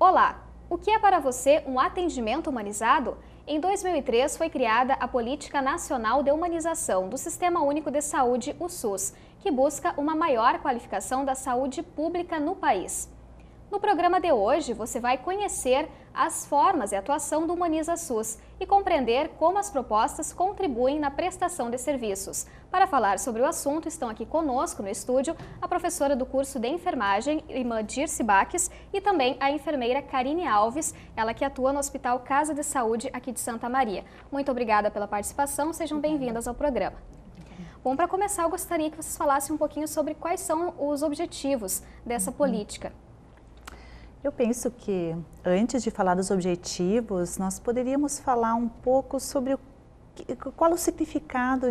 Olá! O que é para você um atendimento humanizado? Em 2003 foi criada a Política Nacional de Humanização do Sistema Único de Saúde, o SUS, que busca uma maior qualificação da saúde pública no país. No programa de hoje, você vai conhecer as formas de atuação do Humaniza SUS e compreender como as propostas contribuem na prestação de serviços. Para falar sobre o assunto, estão aqui conosco no estúdio a professora do curso de enfermagem, irmã Dirce Baques, e também a enfermeira Karine Alves, ela que atua no Hospital Casa de Saúde aqui de Santa Maria. Muito obrigada pela participação, sejam bem-vindas ao programa. Bom, para começar, eu gostaria que vocês falassem um pouquinho sobre quais são os objetivos dessa política. Eu penso que, antes de falar dos objetivos, nós poderíamos falar um pouco sobre qual o significado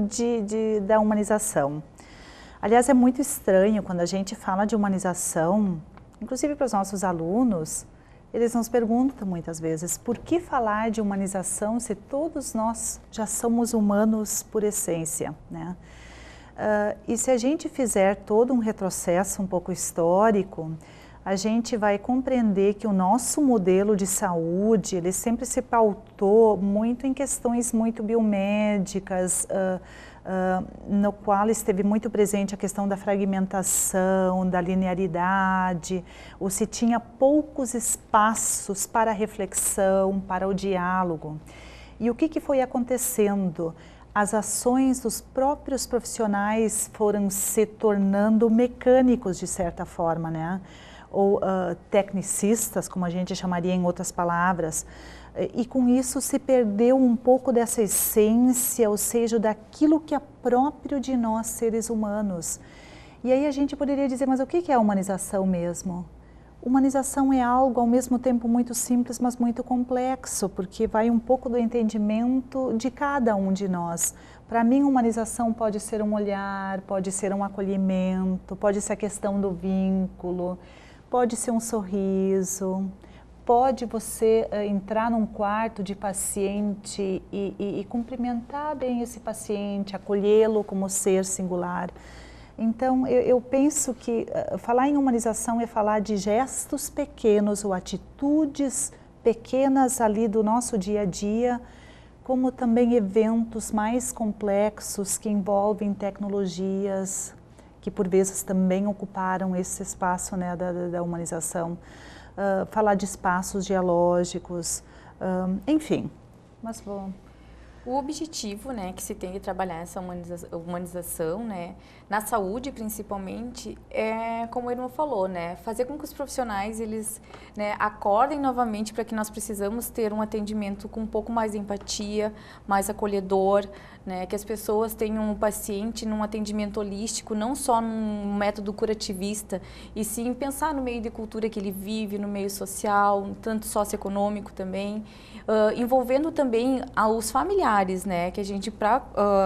da humanização. Aliás, é muito estranho quando a gente fala de humanização, inclusive para os nossos alunos, eles nos perguntam muitas vezes, por que falar de humanização se todos nós já somos humanos por essência, né? E se a gente fizer todo um retrocesso um pouco histórico, a gente vai compreender que o nosso modelo de saúde, ele sempre se pautou muito em questões muito biomédicas, no qual esteve muito presente a questão da fragmentação, da linearidade, ou se tinha poucos espaços para a reflexão, para o diálogo. E o que foi acontecendo? As ações dos próprios profissionais foram se tornando mecânicos, de certa forma, né? Ou tecnicistas, como a gente chamaria em outras palavras, e com isso se perdeu um pouco dessa essência, ou seja, daquilo que é próprio de nós, seres humanos. E aí a gente poderia dizer, mas o que é a humanização mesmo? Humanização é algo ao mesmo tempo muito simples, mas muito complexo, porque vai um pouco do entendimento de cada um de nós. Para mim, humanização pode ser um olhar, pode ser um acolhimento, pode ser a questão do vínculo, pode ser um sorriso, pode você entrar num quarto de paciente e cumprimentar bem esse paciente, acolhê-lo como ser singular. Então, eu penso que falar em humanização é falar de gestos pequenos ou atitudes pequenas ali do nosso dia a dia, como também eventos mais complexos que envolvem tecnologias, que por vezes também ocuparam esse espaço, né, da humanização, falar de espaços dialógicos, enfim. Mas bom. O objetivo, né, que se tem de trabalhar essa humanização, né, na saúde principalmente, é, como o irmão falou, né, fazer com que os profissionais, eles, né, acordem novamente para que nós precisamos ter um atendimento com um pouco mais de empatia, mais acolhedor, né, que as pessoas tenham o paciente num atendimento holístico, não só num método curativista, e sim pensar no meio de cultura que ele vive, no meio social, tanto socioeconômico também, envolvendo também os familiares, né, que a gente,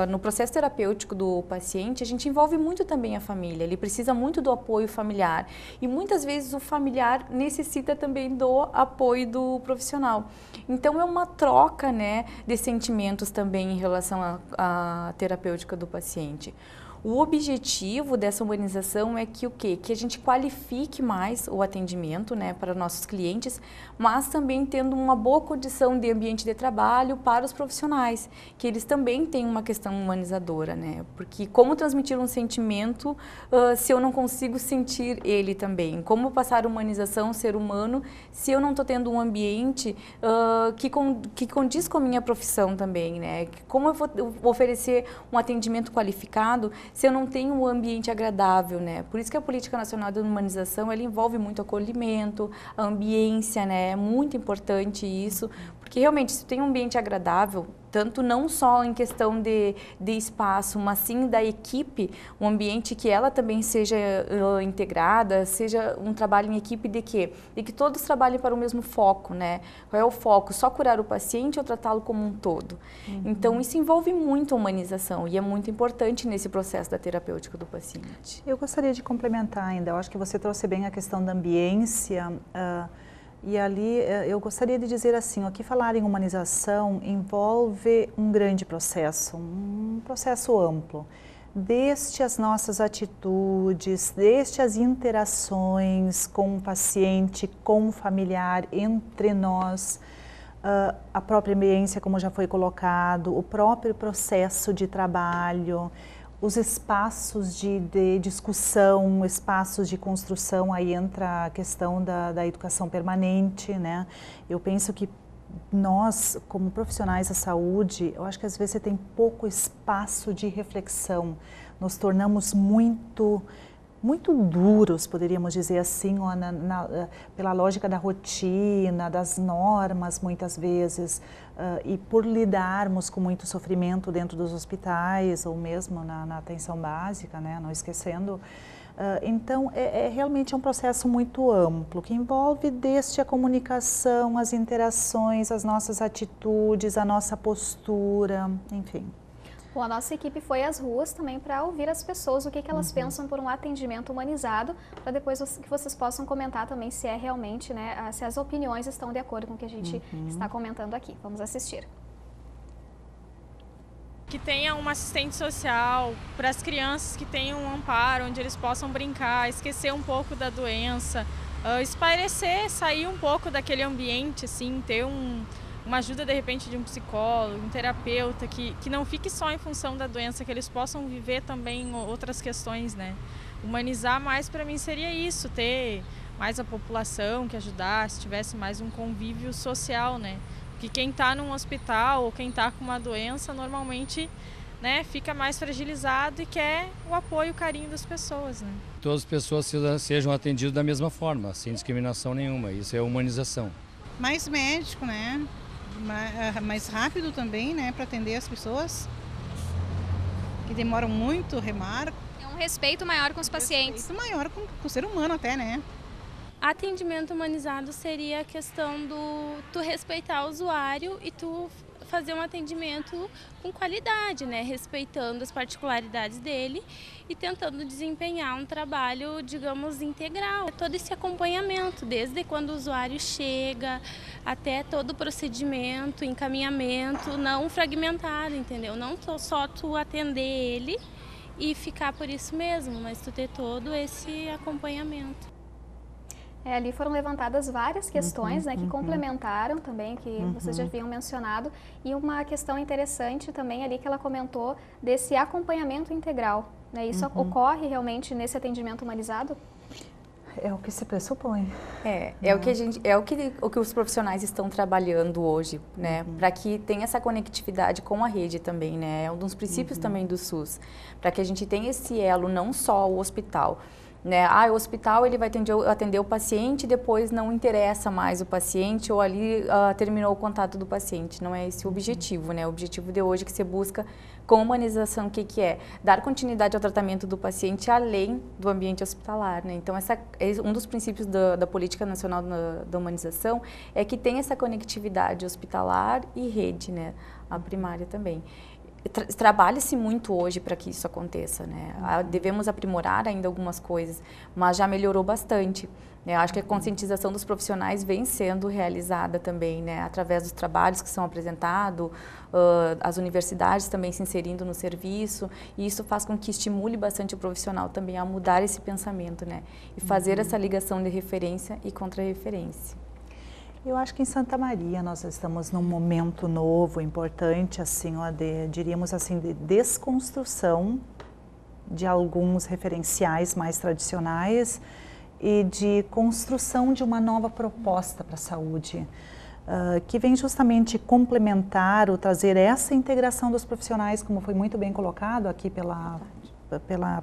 no processo terapêutico do paciente, a gente envolve muito também a família, ele precisa muito do apoio familiar, e muitas vezes o familiar necessita também do apoio do profissional. Então é uma troca, né, de sentimentos também em relação à terapêutica do paciente. O objetivo dessa humanização é que o quê? Que a gente qualifique mais o atendimento, né, para nossos clientes, mas também tendo uma boa condição de ambiente de trabalho para os profissionais, que eles também têm uma questão humanizadora, né? Porque como transmitir um sentimento se eu não consigo sentir ele também? Como passar humanização, ser humano, se eu não estou tendo um ambiente que condiz com a minha profissão também, né? Como eu vou oferecer um atendimento qualificado se eu não tenho um ambiente agradável, né? Por isso que a Política Nacional de Humanização, ela envolve muito acolhimento, a ambiência, né? É muito importante isso, porque realmente se tem um ambiente agradável, tanto não só em questão de espaço, mas sim da equipe, um ambiente que ela também seja integrada, seja um trabalho em equipe de quê? De que todos trabalhem para o mesmo foco, né? Qual é o foco? Só curar o paciente ou tratá-lo como um todo? Então, isso envolve muito a humanização e é muito importante nesse processo da terapêutica do paciente. Eu gostaria de complementar ainda, eu acho que você trouxe bem a questão da ambiência, e ali eu gostaria de dizer assim, aqui falar em humanização envolve um grande processo, um processo amplo, desde as nossas atitudes, desde as interações com o paciente, com o familiar, entre nós, a própria ambiência, como já foi colocado, o próprio processo de trabalho, os espaços de discussão, espaços de construção, aí entra a questão da educação permanente, né? Eu penso que nós, como profissionais da saúde, eu acho que às vezes você tem pouco espaço de reflexão, nos tornamos muito duros, poderíamos dizer assim, pela lógica da rotina, das normas, muitas vezes, e por lidarmos com muito sofrimento dentro dos hospitais, ou mesmo na atenção básica, né, não esquecendo. Então, realmente um processo muito amplo, que envolve desde a comunicação, as interações, as nossas atitudes, a nossa postura, enfim. Bom, a nossa equipe foi às ruas também para ouvir as pessoas, o que elas pensam por um atendimento humanizado, para depois que vocês possam comentar também se é realmente, né, se as opiniões estão de acordo com o que a gente está comentando aqui. Vamos assistir. Que tenha uma assistente social para as crianças, que tenham um amparo onde eles possam brincar, esquecer um pouco da doença, espairecer, sair um pouco daquele ambiente, assim, ter uma ajuda de repente de um psicólogo, um terapeuta, que não fique só em função da doença, que eles possam viver também outras questões, né? Humanizar mais para mim seria isso, ter mais a população que ajudasse, tivesse mais um convívio social, né? Porque quem está num hospital ou quem está com uma doença, normalmente, né, fica mais fragilizado e quer o apoio, o carinho das pessoas, né? Todas as pessoas sejam atendidas da mesma forma, sem discriminação nenhuma. Isso é humanização. Mais médico, né? Mais rápido também, né, para atender as pessoas que demoram muito, remarco. É um respeito maior com os pacientes. Respeito maior com o ser humano até, né? Atendimento humanizado seria a questão do tu respeitar o usuário e tu fazer um atendimento com qualidade, né? Respeitando as particularidades dele e tentando desempenhar um trabalho, digamos, integral. Todo esse acompanhamento, desde quando o usuário chega até todo o procedimento, encaminhamento, não fragmentado, entendeu? Não só tu atender ele e ficar por isso mesmo, mas tu ter todo esse acompanhamento. Ali foram levantadas várias questões, né, que complementaram também, que vocês já haviam mencionado, e uma questão interessante também ali que ela comentou desse acompanhamento integral, né? Isso ocorre realmente nesse atendimento humanizado? É o que se pressupõe. O que os profissionais estão trabalhando hoje, né, para que tenha essa conectividade com a rede também, né? É um dos princípios também do SUS, para que a gente tenha esse elo, não só o hospital, né? O hospital ele vai atender o paciente, depois não interessa mais o paciente ou ali terminou o contato do paciente. Não é esse o objetivo, né? O objetivo de hoje que se busca com humanização, o que é? Dar continuidade ao tratamento do paciente além do ambiente hospitalar, né? Então, um dos princípios da Política Nacional da Humanização é que tem essa conectividade hospitalar e rede, né? A primária também. Trabalha-se muito hoje para que isso aconteça, né? Devemos aprimorar ainda algumas coisas, mas já melhorou bastante, né? Acho que a conscientização dos profissionais vem sendo realizada também, né? Através dos trabalhos que são apresentados, as universidades também se inserindo no serviço, e isso faz com que estimule bastante o profissional também a mudar esse pensamento, né? E fazer essa ligação de referência e contra-referência. Eu acho que em Santa Maria nós estamos num momento novo, importante, assim, diríamos assim, de desconstrução de alguns referenciais mais tradicionais e de construção de uma nova proposta para a saúde, que vem justamente complementar ou trazer essa integração dos profissionais, como foi muito bem colocado aqui pela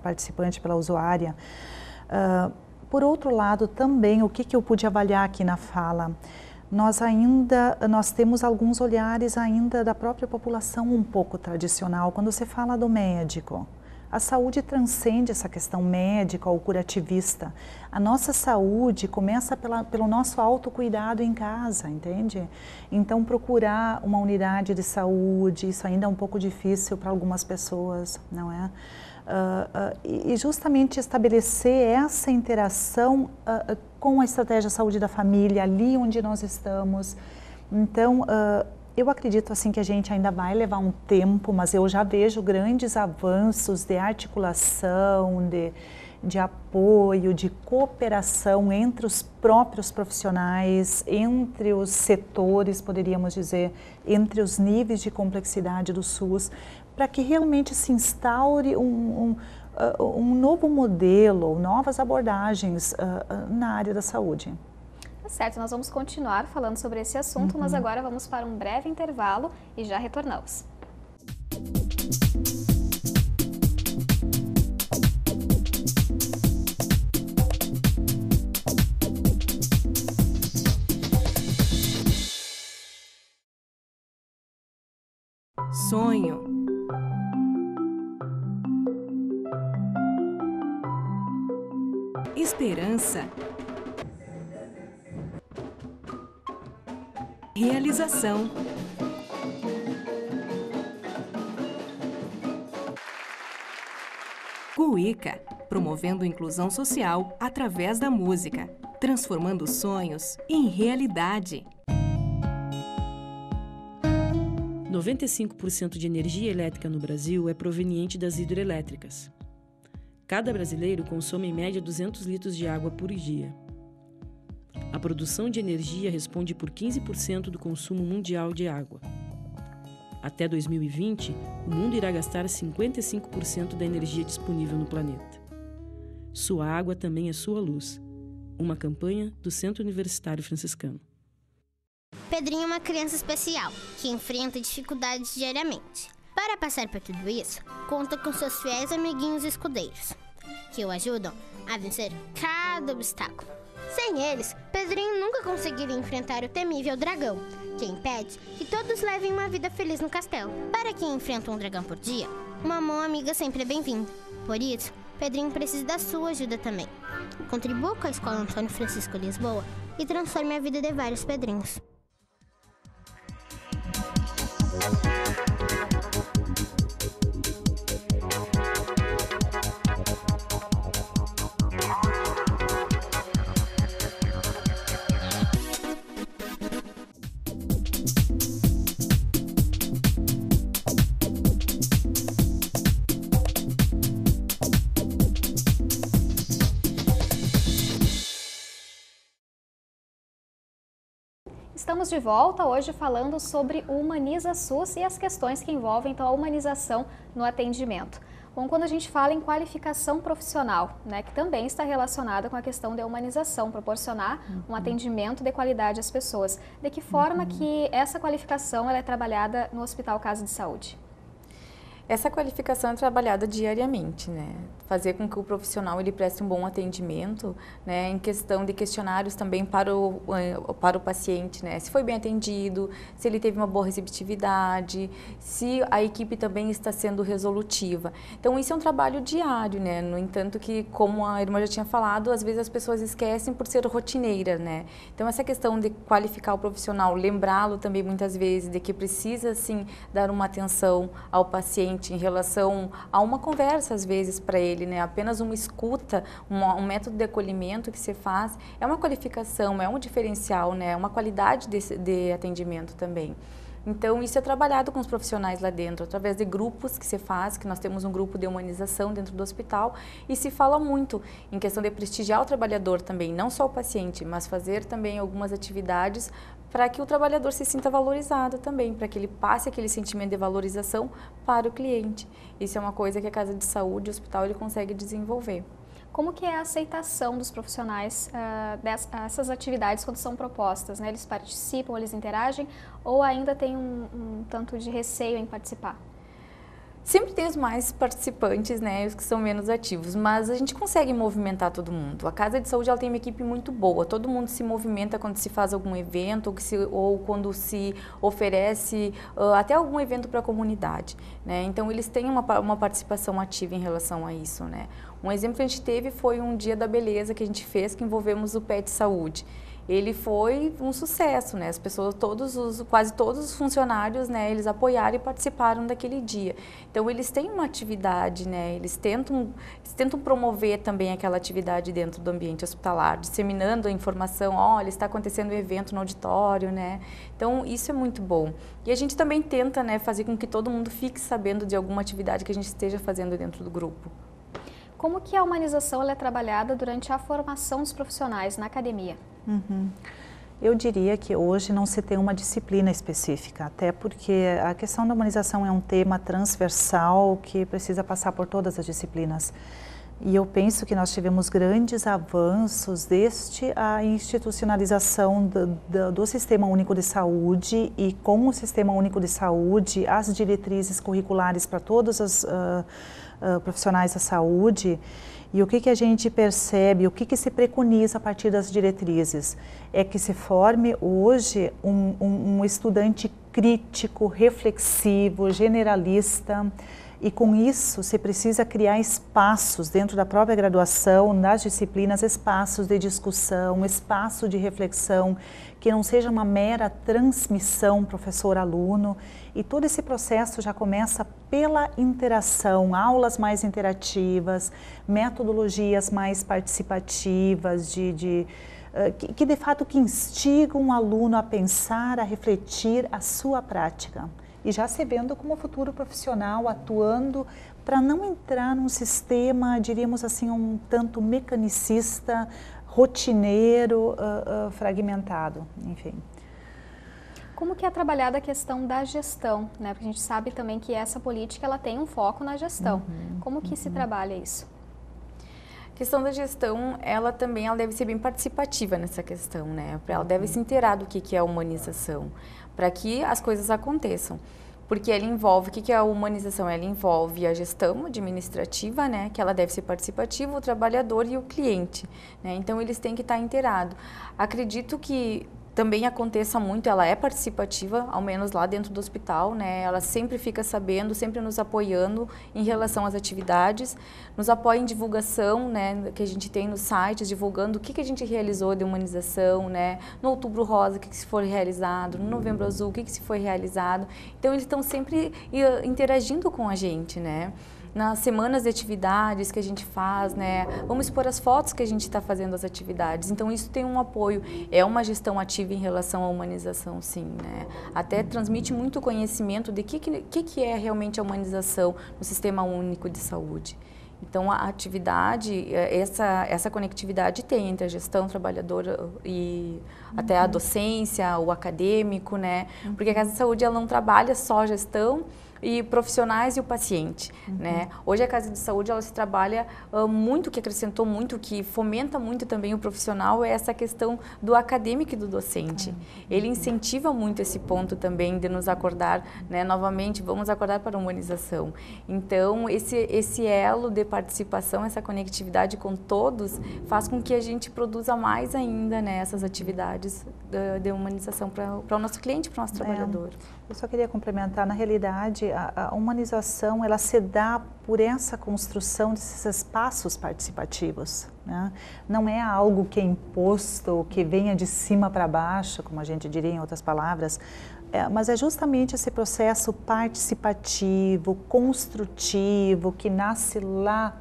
participante, pela usuária. Por outro lado, também, o que eu pude avaliar aqui na fala? Nós temos alguns olhares ainda da própria população um pouco tradicional. Quando você fala do médico, a saúde transcende essa questão médica ou curativista. A nossa saúde começa pelo nosso autocuidado em casa, entende? Então, procurar uma unidade de saúde, isso ainda é um pouco difícil para algumas pessoas, não é? E justamente estabelecer essa interação com a estratégia saúde da família, ali onde nós estamos. Então, Eu acredito assim que a gente ainda vai levar um tempo, mas eu já vejo grandes avanços de articulação, de apoio, de cooperação entre os próprios profissionais, entre os setores, poderíamos dizer, entre os níveis de complexidade do SUS, para que realmente se instaure um novo modelo, novas abordagens na área da saúde. Tá certo, nós vamos continuar falando sobre esse assunto, mas agora vamos para um breve intervalo e já retornamos. Sonho. Esperança. Realização. Cuíca, promovendo inclusão social através da música, transformando sonhos em realidade. 95% de energia elétrica no Brasil é proveniente das hidrelétricas. Cada brasileiro consome em média 200 litros de água por dia. A produção de energia responde por 15% do consumo mundial de água. Até 2020, o mundo irá gastar 55% da energia disponível no planeta. Sua água também é sua luz. Uma campanha do Centro Universitário Franciscano. Pedrinho é uma criança especial, que enfrenta dificuldades diariamente. Para passar por tudo isso, conta com seus fiéis amiguinhos escudeiros, que o ajudam a vencer cada obstáculo. Sem eles, Pedrinho nunca conseguiria enfrentar o temível dragão, que impede que todos levem uma vida feliz no castelo. Para quem enfrenta um dragão por dia, uma mão amiga sempre é bem-vinda. Por isso, Pedrinho precisa da sua ajuda também. Contribua com a Escola Antônio Francisco Lisboa e transforme a vida de vários Pedrinhos. Estamos de volta hoje falando sobre o Humaniza SUS e as questões que envolvem então a humanização no atendimento. Bom, quando a gente fala em qualificação profissional, né, que também está relacionada com a questão da humanização, proporcionar um atendimento de qualidade às pessoas. De que forma que essa qualificação ela é trabalhada no Hospital Casa de Saúde? Essa qualificação é trabalhada diariamente, né? Fazer com que o profissional ele preste um bom atendimento, né? Em questão de questionários também para o paciente, né? Se foi bem atendido, se ele teve uma boa receptividade, se a equipe também está sendo resolutiva. Então isso é um trabalho diário, né? No entanto que, como a irmã já tinha falado, às vezes as pessoas esquecem por ser rotineira, né? Então essa questão de qualificar o profissional, lembrá-lo também muitas vezes de que precisa sim dar uma atenção ao paciente em relação a uma conversa, às vezes, para ele, né? Apenas uma escuta, um método de acolhimento que se faz, é uma qualificação, é um diferencial, né? É uma qualidade de atendimento também. Então, isso é trabalhado com os profissionais lá dentro, através de grupos que se faz, que nós temos um grupo de humanização dentro do hospital, e se fala muito em questão de prestigiar o trabalhador também, não só o paciente, mas fazer também algumas atividades para que o trabalhador se sinta valorizado também, para que ele passe aquele sentimento de valorização para o cliente. Isso é uma coisa que a Casa de Saúde, o hospital, ele consegue desenvolver. Como que é a aceitação dos profissionais dessas atividades quando são propostas, né? Eles participam, eles interagem ou ainda tem um tanto de receio em participar? Sempre tem os mais participantes, né, os que são menos ativos, mas a gente consegue movimentar todo mundo. A Casa de Saúde ela tem uma equipe muito boa, todo mundo se movimenta quando se faz algum evento ou quando se oferece até algum evento para a comunidade, né? Então eles têm uma participação ativa em relação a isso, né? Um exemplo que a gente teve foi um dia da beleza que a gente fez, que envolvemos o PET Saúde. ele foi um sucesso, né? As pessoas, quase todos os funcionários, né, eles apoiaram e participaram daquele dia. Então, eles têm uma atividade, né? Eles tentam promover também aquela atividade dentro do ambiente hospitalar, disseminando a informação, olha, está acontecendo um evento no auditório, né? Então, isso é muito bom. E a gente também tenta, né, fazer com que todo mundo fique sabendo de alguma atividade que a gente esteja fazendo dentro do grupo. Como que a humanização ela é trabalhada durante a formação dos profissionais na academia? Eu diria que hoje não se tem uma disciplina específica, até porque a questão da humanização é um tema transversal que precisa passar por todas as disciplinas. E eu penso que nós tivemos grandes avanços desde a institucionalização do Sistema Único de Saúde, e com o Sistema Único de Saúde, as diretrizes curriculares para todos os profissionais da saúde. E o que a gente percebe, o que se preconiza a partir das diretrizes? É que se forme hoje um estudante crítico, reflexivo, generalista, e com isso se precisa criar espaços dentro da própria graduação, nas disciplinas, espaços de discussão, espaço de reflexão, que não seja uma mera transmissão professor-aluno. E todo esse processo já começa pela interação, aulas mais interativas, metodologias mais participativas, que de fato que instigam um aluno a pensar, a refletir a sua prática. E já se vendo como futuro profissional, atuando para não entrar num sistema, diríamos assim, um tanto mecanicista, rotineiro, fragmentado, enfim. Como que é trabalhada a questão da gestão, né? Porque a gente sabe também que essa política ela tem um foco na gestão. Como que se trabalha isso? A questão da gestão, ela deve ser bem participativa nessa questão, né? Ela deve se inteirar do que é a humanização, para que as coisas aconteçam. Porque ela envolve, o que é a humanização? Ela envolve a gestão administrativa, né? Que ela deve ser participativa, o trabalhador e o cliente, né? Então, eles têm que estar inteirados. Acredito que também aconteça muito, ela é participativa, ao menos lá dentro do hospital, né? Ela sempre fica sabendo, sempre nos apoiando em relação às atividades, nos apoia em divulgação, né? Que a gente tem nos sites, divulgando o que a gente realizou de humanização, né? No Outubro Rosa, o que se foi realizado, no Novembro Azul, o que se foi realizado. Então, eles estão sempre interagindo com a gente, né? Nas semanas de atividades que a gente faz, né? Vamos expor as fotos que a gente está fazendo as atividades. Então, isso tem um apoio, é uma gestão ativa em relação à humanização, sim, né? Até transmite muito conhecimento de que é realmente a humanização no Sistema Único de Saúde. Então, a atividade, essa conectividade tem entre a gestão trabalhadora e até a docência, o acadêmico, né? Porque a Casa de Saúde ela não trabalha só a gestão e profissionais e o paciente, né? Hoje a Casa de Saúde ela se trabalha muito, que acrescentou muito, que fomenta muito também o profissional, é essa questão do acadêmico e do docente. Ele incentiva muito esse ponto também de nos acordar, né? Novamente, vamos acordar para a humanização. Então, esse elo de participação, essa conectividade com todos, faz com que a gente produza mais ainda, né, essas atividades de humanização para o nosso cliente, para o nosso trabalhador. Eu só queria complementar, na realidade, a humanização, ela se dá por essa construção desses espaços participativos, né? Não é algo que é imposto, que venha de cima para baixo, como a gente diria em outras palavras, mas é justamente esse processo participativo, construtivo, que nasce lá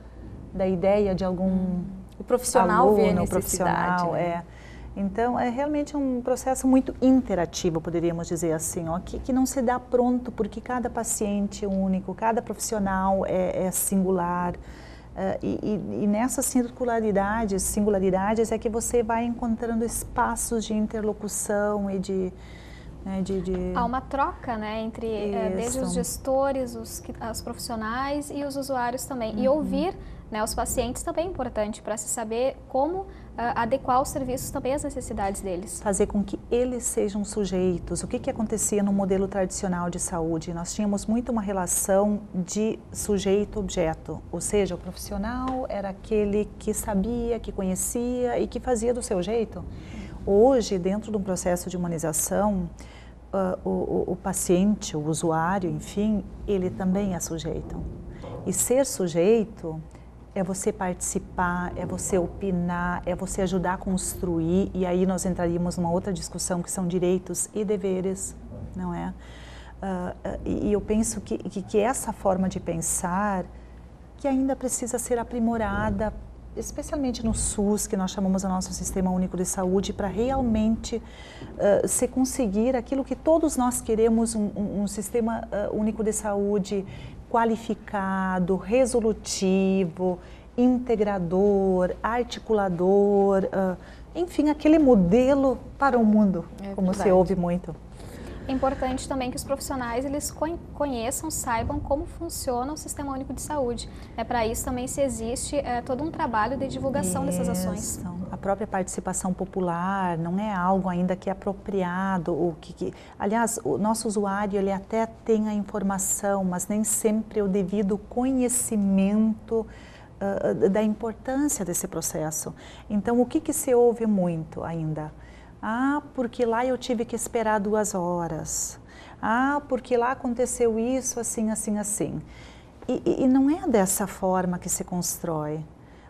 da ideia de algum o profissional aluno, vê a necessidade, profissional, né? Então, é realmente um processo muito interativo, poderíamos dizer assim, ó, que não se dá pronto, porque cada paciente é único, cada profissional é singular, e nessas singularidades é que você vai encontrando espaços de interlocução e de... Há uma troca, né, entre desde os gestores, os profissionais e os usuários também. E ouvir, né, os pacientes também é importante para se saber como adequar os serviços também às necessidades deles. Fazer com que eles sejam sujeitos. O que acontecia no modelo tradicional de saúde? Nós tínhamos muito uma relação de sujeito-objeto, ou seja, o profissional era aquele que sabia, que conhecia e que fazia do seu jeito. Hoje, dentro de um processo de humanização, o paciente, o usuário, enfim, ele também é sujeito. E ser sujeito é você participar, é você opinar, é você ajudar a construir, e aí nós entraríamos numa outra discussão que são direitos e deveres, não é? E eu penso que essa forma de pensar, que ainda precisa ser aprimorada, especialmente no SUS, que nós chamamos o nosso Sistema Único de Saúde, para realmente se conseguir aquilo que todos nós queremos, um Sistema Único de Saúde qualificado, resolutivo, integrador, articulador, enfim, aquele modelo para o mundo, como se ouve muito. É importante também que os profissionais eles conheçam, saibam como funciona o Sistema Único de Saúde. Para isso também se existe todo um trabalho de divulgação dessas ações. A própria participação popular não é algo ainda que é apropriado. Aliás, o nosso usuário ele até tem a informação, mas nem sempre o devido conhecimento da importância desse processo. Então, o que se ouve muito ainda? Ah, porque lá eu tive que esperar 2 horas. Ah, porque lá aconteceu isso, assim, assim, assim. E não é dessa forma que se constrói.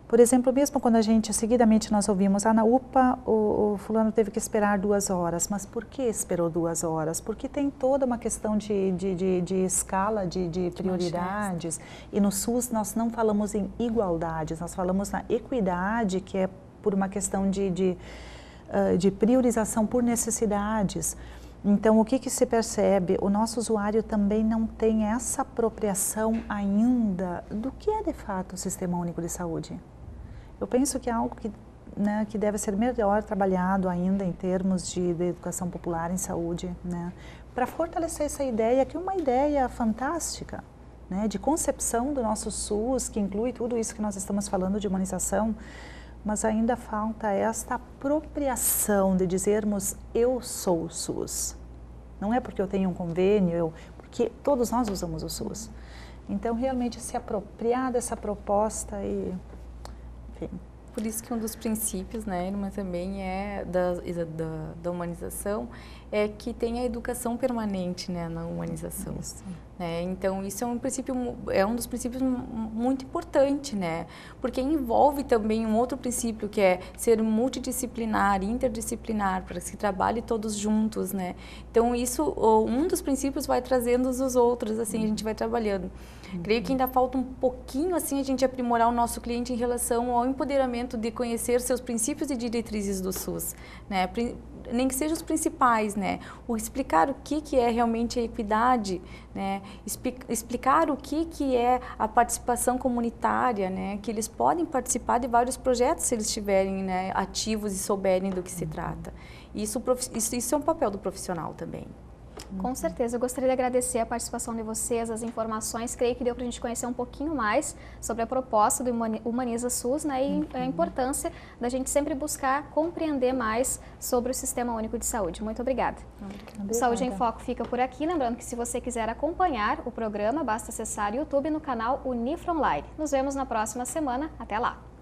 Por exemplo, mesmo quando seguidamente nós ouvimos, na UPA o fulano teve que esperar 2 horas. Mas por que esperou 2 horas? Porque tem toda uma questão de escala, de prioridades. E no SUS nós não falamos em igualdades, nós falamos na equidade, que é por uma questão de priorização por necessidades. Então, o que se percebe? O nosso usuário também não tem essa apropriação ainda do que é de fato o Sistema Único de Saúde. Eu penso que é algo que deve ser melhor trabalhado ainda em termos de educação popular em saúde, para fortalecer essa ideia, que é uma ideia fantástica, de concepção do nosso SUS, que inclui tudo isso que nós estamos falando de humanização, mas ainda falta esta apropriação de dizermos eu sou o SUS. Não é porque eu tenho um convênio, porque todos nós usamos o SUS. Então, realmente se apropriar dessa proposta e, enfim. Por isso que um dos princípios, mas também da humanização, é que tem a educação permanente, na humanização. Então, isso é um dos princípios muito importante, porque envolve também um outro princípio, que é ser multidisciplinar, interdisciplinar, para que se trabalhe todos juntos, Então, um dos princípios vai trazendo os outros, assim, a gente vai trabalhando. Creio que ainda falta um pouquinho, assim, a gente aprimorar o nosso cliente em relação ao empoderamento de conhecer seus princípios e diretrizes do SUS, nem que sejam os principais, o explicar o que é realmente a equidade, explicar o que é a participação comunitária, que eles podem participar de vários projetos se eles estiverem ativos e souberem do que se trata. Isso é um papel do profissional também. Com certeza, eu gostaria de agradecer a participação de vocês, as informações, creio que deu para a gente conhecer um pouquinho mais sobre a proposta do Humaniza SUS, e a importância da gente sempre buscar compreender mais sobre o Sistema Único de Saúde. Muito obrigada. O Saúde em Foco fica por aqui, lembrando que se você quiser acompanhar o programa, basta acessar o YouTube no canal Unifra Online. Nos vemos na próxima semana, até lá!